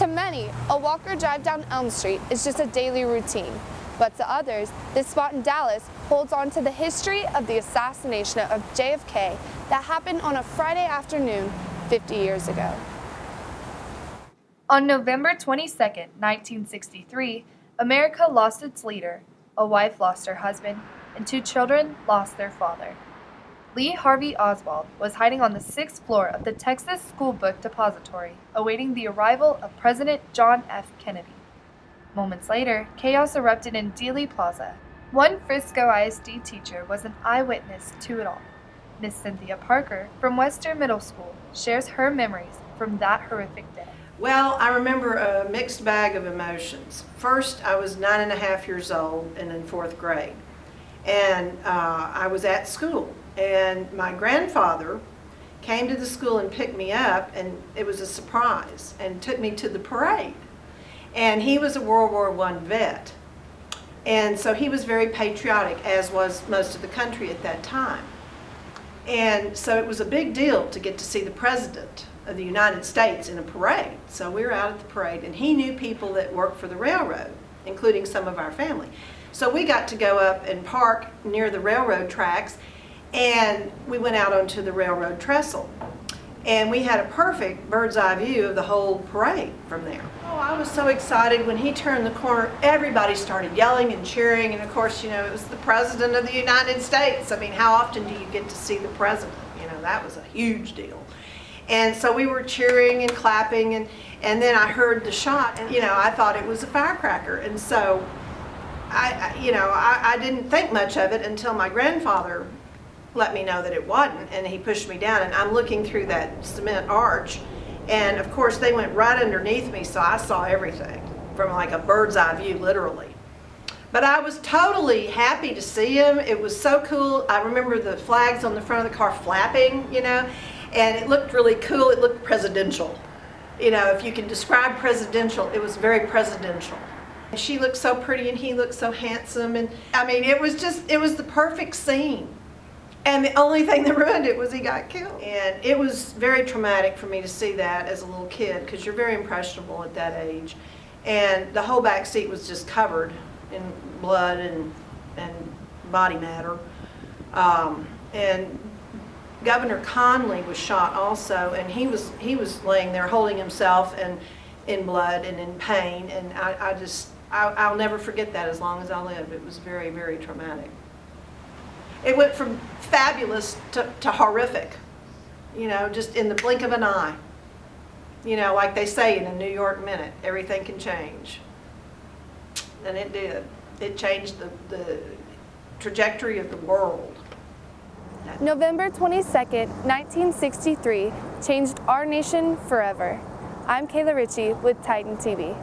To many, a walk or drive down Elm Street is just a daily routine. But to others, this spot in Dallas holds on to the history of the assassination of JFK that happened on a Friday afternoon 50 years ago. On November 22, 1963, America lost its leader, a wife lost her husband, and 2 children lost their father. Lee Harvey Oswald was hiding on the 6th floor of the Texas School Book Depository, awaiting the arrival of President John F. Kennedy. Moments later, chaos erupted in Dealey Plaza. One Frisco ISD teacher was an eyewitness to it all. Miss Cynthia Parker from Western Middle School shares her memories from that horrific day. Well, I remember a mixed bag of emotions. First, I was 9.5 years old and in 4th grade. And I was at school. And my grandfather came to the school and picked me up, and it was a surprise, and took me to the parade. And he was a World War I vet. And so he was very patriotic, as was most of the country at that time. And so it was a big deal to get to see the President of the United States in a parade. So we were out at the parade, and he knew people that worked for the railroad, including some of our family. So we got to go up and park near the railroad tracks, and we went out onto the railroad trestle. And we had a perfect bird's eye view of the whole parade from there. Oh, I was so excited when he turned the corner. Everybody started yelling and cheering, and of course, you know, it was the President of the United States. I mean, how often do you get to see the President? You know, that was a huge deal. And so we were cheering and clapping, and then I heard the shot, and you know, I thought it was a firecracker. And so I didn't think much of it until my grandfather let me know that it wasn't, and he pushed me down, and I'm looking through that cement arch, and of course they went right underneath me, so I saw everything from like a bird's eye view, literally. But I was totally happy to see him. It was so cool. I remember the flags on the front of the car flapping, you know, and it looked really cool. It looked presidential. You know, if you can describe presidential, it was very presidential. And she looked so pretty and he looked so handsome, and I mean, it was the perfect scene. And the only thing that ruined it was he got killed. And it was very traumatic for me to see that as a little kid, because you're very impressionable at that age. And the whole back seat was just covered in blood and body matter. And Governor Conley was shot also, and he was laying there holding himself and in blood and in pain. And I'll never forget that as long as I live. It was very, very traumatic. It went from fabulous to horrific, you know, just in the blink of an eye. You know, like they say in a New York minute, everything can change. And it did. It changed the trajectory of the world. November 22nd, 1963 changed our nation forever. I'm Kayla Ritchie with Titan TV.